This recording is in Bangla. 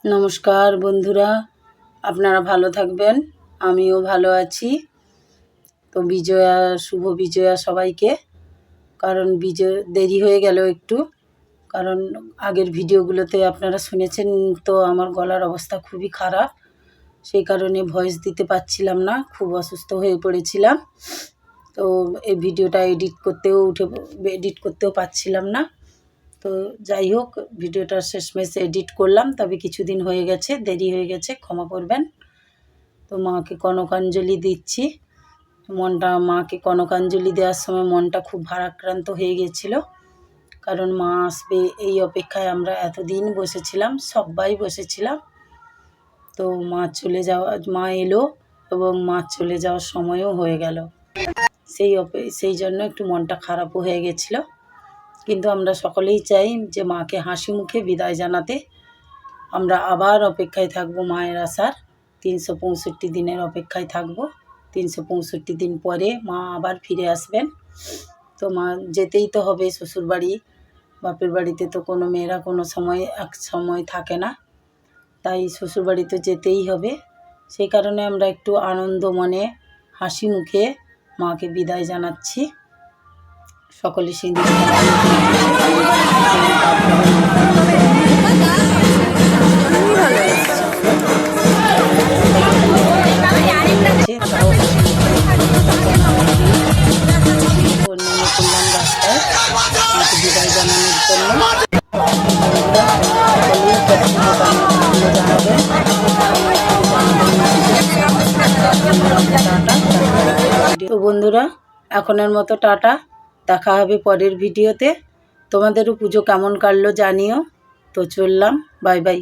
নমস্কার বন্ধুরা, আপনারা ভালো থাকবেন, আমিও ভালো আছি। তো শুভ বিজয়া সবাইকে। কারণ দেরি হয়ে গেল একটু, কারণ আগের ভিডিওগুলোতে আপনারা শুনেছেন তো আমার গলার অবস্থা খুবই খারাপ, সেই কারণে ভয়েস দিতে পারছিলাম না, খুব অসুস্থ হয়ে পড়েছিলাম। তো এই ভিডিওটা এডিট করতেও পারছিলাম না। তো যাই হোক, ভিডিওটা শেষমেশ এডিট করলাম, তবে কিছুদিন হয়ে গেছে, দেরি হয়ে গেছে, ক্ষমা করবেন। তো মাকে কনকাঞ্জলি দিচ্ছি। মাকে কনকাঞ্জলি দেওয়ার সময় মনটা খুব ভারাক্রান্ত হয়ে গেছিল, কারণ মা আসবে এই অপেক্ষায় আমরা এতদিন বসেছিলাম, সবাই বসেছিলাম। তো মা এলো এবং মা চলে যাওয়ার সময়ও হয়ে গেল, সেই জন্য একটু মনটা খারাপও হয়ে গেছিলো। কিন্তু আমরা সকলেই চাই যে মাকে হাসি মুখে বিদায় জানাতে। আমরা আবার অপেক্ষায় থাকব মায়ের আসার, 365 দিনের অপেক্ষায় থাকব। 365 দিন পরে মা আবার ফিরে আসবেন। তো মা যেতেই তো হবে শ্বশুরবাড়ি, বাপের বাড়িতে তো কোনো মেয়েরা কোনো এক সময় থাকে না, তাই শ্বশুরবাড়ি তো যেতেই হবে। সেই কারণে আমরা একটু আনন্দ মনে হাসি মুখে মাকে বিদায় জানাচ্ছি। সকলে সিঁদুর বিদায় জানানোর জন্য তো বন্ধুরা, এখনের মতো টাটা, দেখা হবে পরের ভিডিওতে। তোমাদেরও পুজো কেমন কাটলো জানিও। তো চললাম, বাই বাই।